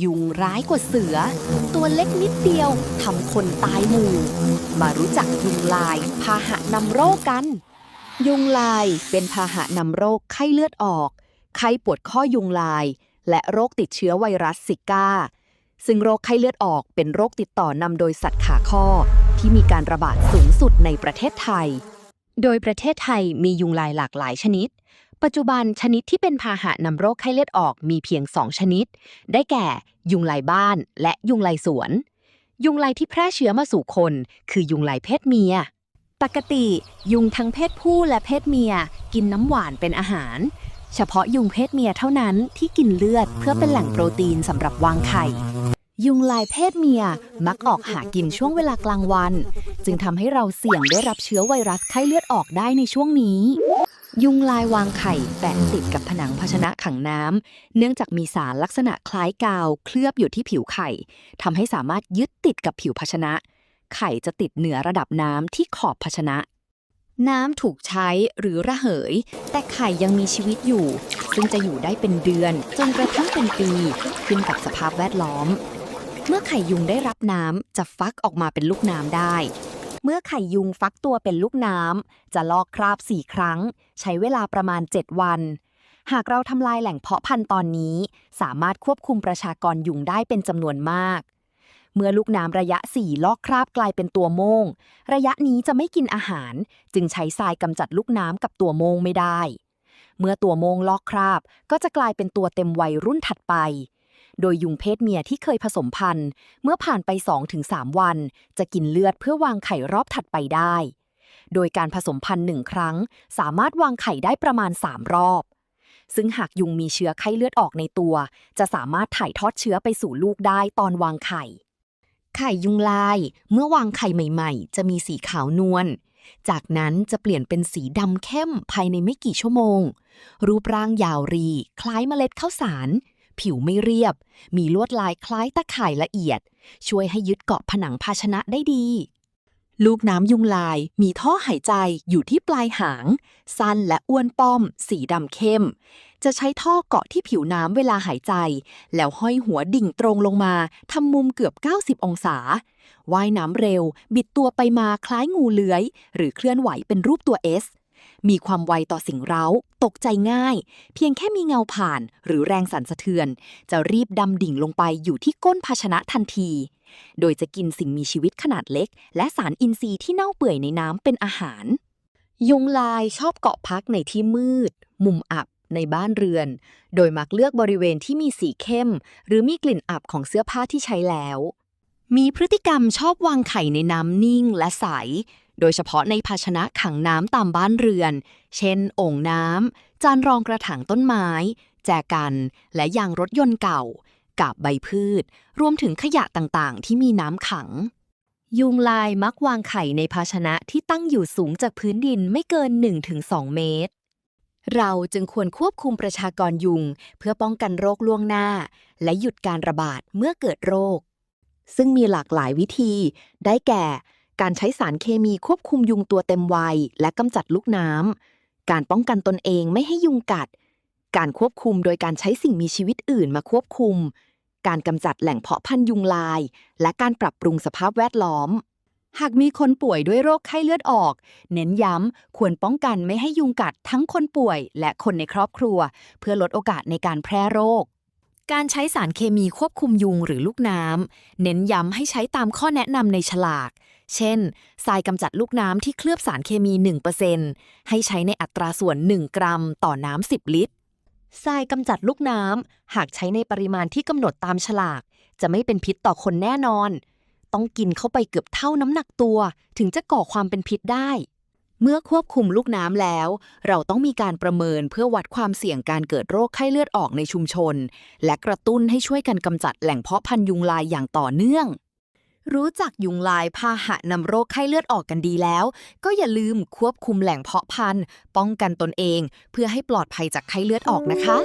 ยุงร้ายกว่าเสือตัวเล็กนิดเดียวทำคนตายหมู่มารู้จักยุงลายพาหะนำโรคกันยุงลายเป็นพาหะนำโรคไข้เลือดออกไข้ปวดข้อยุงลายและโรคติดเชื้อไวรัสซิก้าซึ่งโรคไข้เลือดออกเป็นโรคติดต่อนำโดยสัตว์ขาข้อที่มีการระบาดสูงสุดในประเทศไทยโดยประเทศไทยมียุงลายหลากหลายชนิดปัจจุบันชนิดที่เป็นพาหะนำโรคไข้เลือดออกมีเพียง2ชนิดได้แก่ยุงลายบ้านและยุงลายสวนยุงลายที่แพร่เชื้อมาสู่คนคือยุงลายเพศเมียปกติยุงทั้งเพศผู้และเพศเมียกินน้ำหวานเป็นอาหารเฉพาะยุงเพศเมียเท่านั้นที่กินเลือดเพื่อเป็นแหล่งโปรตีนสำหรับวางไข่ยุงลายเพศเมียมักออกหากินช่วงเวลากลางวันจึงทำให้เราเสี่ยงได้รับเชื้อไวรัสไข้เลือดออกได้ในช่วงนี้ยุงลายวางไข่แปะติดกับผนังภาชนะขังน้ำเนื่องจากมีสารลักษณะคล้ายกาวเคลือบอยู่ที่ผิวไข่ทำให้สามารถยึดติดกับผิวภาชนะไข่จะติดเหนือระดับน้ำที่ขอบภาชนะน้ำถูกใช้หรือระเหยแต่ไข่ยังมีชีวิตอยู่ซึ่งจะอยู่ได้เป็นเดือนจนกระทั่งเป็นปีขึ้นกับสภาพแวดล้อมเมื่อไข่ยุงได้รับน้ำจะฟักออกมาเป็นลูกน้ำได้เมื่อไข่ยุงฟักตัวเป็นลูกน้ำจะลอกคราบ4ครั้งใช้เวลาประมาณ7วันหากเราทำลายแหล่งเพาะพันธุ์ตอนนี้สามารถควบคุมประชากรยุงได้เป็นจำนวนมากเมื่อลูกน้ำระยะ4ลอกคราบกลายเป็นตัวโม่งระยะนี้จะไม่กินอาหารจึงใช้ทรายกำจัดลูกน้ำกับตัวโม่งไม่ได้เมื่อตัวโม่งลอกคราบก็จะกลายเป็นตัวเต็มวัยรุ่นถัดไปโดยยุงเพศเมียที่เคยผสมพันธุ์เมื่อผ่านไป 2-3 วันจะกินเลือดเพื่อวางไข่รอบถัดไปได้โดยการผสมพันธุ์1ครั้งสามารถวางไข่ได้ประมาณ3รอบซึ่งหากยุงมีเชื้อไข้เลือดออกในตัวจะสามารถถ่ายทอดเชื้อไปสู่ลูกได้ตอนวางไข่ไข่ยุงลายเมื่อวางไข่ใหม่ๆจะมีสีขาวนวลจากนั้นจะเปลี่ยนเป็นสีดำเข้มภายในไม่กี่ชั่วโมงรูปร่างยาวรีคล้ายเมล็ดข้าวสารผิวไม่เรียบมีลวดลายคล้ายตะข่ายละเอียดช่วยให้ยึดเกาะผนังภาชนะได้ดีลูกน้ำยุงลายมีท่อหายใจอยู่ที่ปลายหางสั้นและอ้วนป้อมสีดำเข้มจะใช้ท่อเกาะที่ผิวน้ำเวลาหายใจแล้วห้อยหัวดิ่งตรงลงมาทำมุมเกือบ90องศาว่ายน้ำเร็วบิดตัวไปมาคล้ายงูเลื้อยหรือเคลื่อนไหวเป็นรูปตัว Sมีความไวต่อสิ่งเร้าตกใจง่ายเพียงแค่มีเงาผ่านหรือแรงสั่นสะเทือนจะรีบดำดิ่งลงไปอยู่ที่ก้นภาชนะทันทีโดยจะกินสิ่งมีชีวิตขนาดเล็กและสารอินทรีย์ที่เน่าเปื่อยในน้ำเป็นอาหารยุงลายชอบเกาะพักในที่มืดมุมอับในบ้านเรือนโดยมักเลือกบริเวณที่มีสีเข้มหรือมีกลิ่นอับของเสื้อผ้าที่ใช้แล้วมีพฤติกรรมชอบวางไข่ในน้ำนิ่งและใสโดยเฉพาะในภาชนะขังน้ำตามบ้านเรือนเช่นโอ่งน้ำจานรองกระถางต้นไม้แจกันและยางรถยนต์เก่ากาบใบพืชรวมถึงขยะต่างๆที่มีน้ำขังยุงลายมักวางไข่ในภาชนะที่ตั้งอยู่สูงจากพื้นดินไม่เกิน 1-2 เมตรเราจึงควรควบคุมประชากรยุงเพื่อป้องกันโรคล่วงหน้าและหยุดการระบาดเมื่อเกิดโรคซึ่งมีหลากหลายวิธีได้แก่การใช้สารเคมีควบคุมยุงตัวเต็มวัยและกำจัดลูกน้ำการป้องกันตนเองไม่ให้ยุงกัดการควบคุมโดยการใช้สิ่งมีชีวิตอื่นมาควบคุมการกำจัดแหล่งเพาะพันธุ์ยุงลายและการปรับปรุงสภาพแวดล้อมหากมีคนป่วยด้วยโรคไข้เลือดออกเน้นย้ำควรป้องกันไม่ให้ยุงกัดทั้งคนป่วยและคนในครอบครัวเพื่อลดโอกาสในการแพร่โรคการใช้สารเคมีควบคุมยุงหรือลูกน้ำเน้นย้ำให้ใช้ตามข้อแนะนำในฉลากเช่นทรายกำจัดลูกน้ำที่เคลือบสารเคมี 1% ให้ใช้ในอัตราส่วน 1 กรัมต่อน้ำ 10 ลิตรทรายกำจัดลูกน้ำหากใช้ในปริมาณที่กำหนดตามฉลากจะไม่เป็นพิษต่อคนแน่นอนต้องกินเข้าไปเกือบเท่าน้ำหนักตัวถึงจะก่อความเป็นพิษได้เมื่อควบคุมลูกน้ำแล้วเราต้องมีการประเมินเพื่อวัดความเสี่ยงการเกิดโรคไข้เลือดออกในชุมชนและกระตุ้นให้ช่วยกันกำจัดแหล่งเพาะพันธุ์ยุงลายอย่างต่อเนื่องรู้จักยุงลายพาหะนำโรคไข้เลือดออกกันดีแล้วก็อย่าลืมควบคุมแหล่งเพาะพันธุ์ป้องกันตนเองเพื่อให้ปลอดภัยจากไข้เลือดออกนะคะ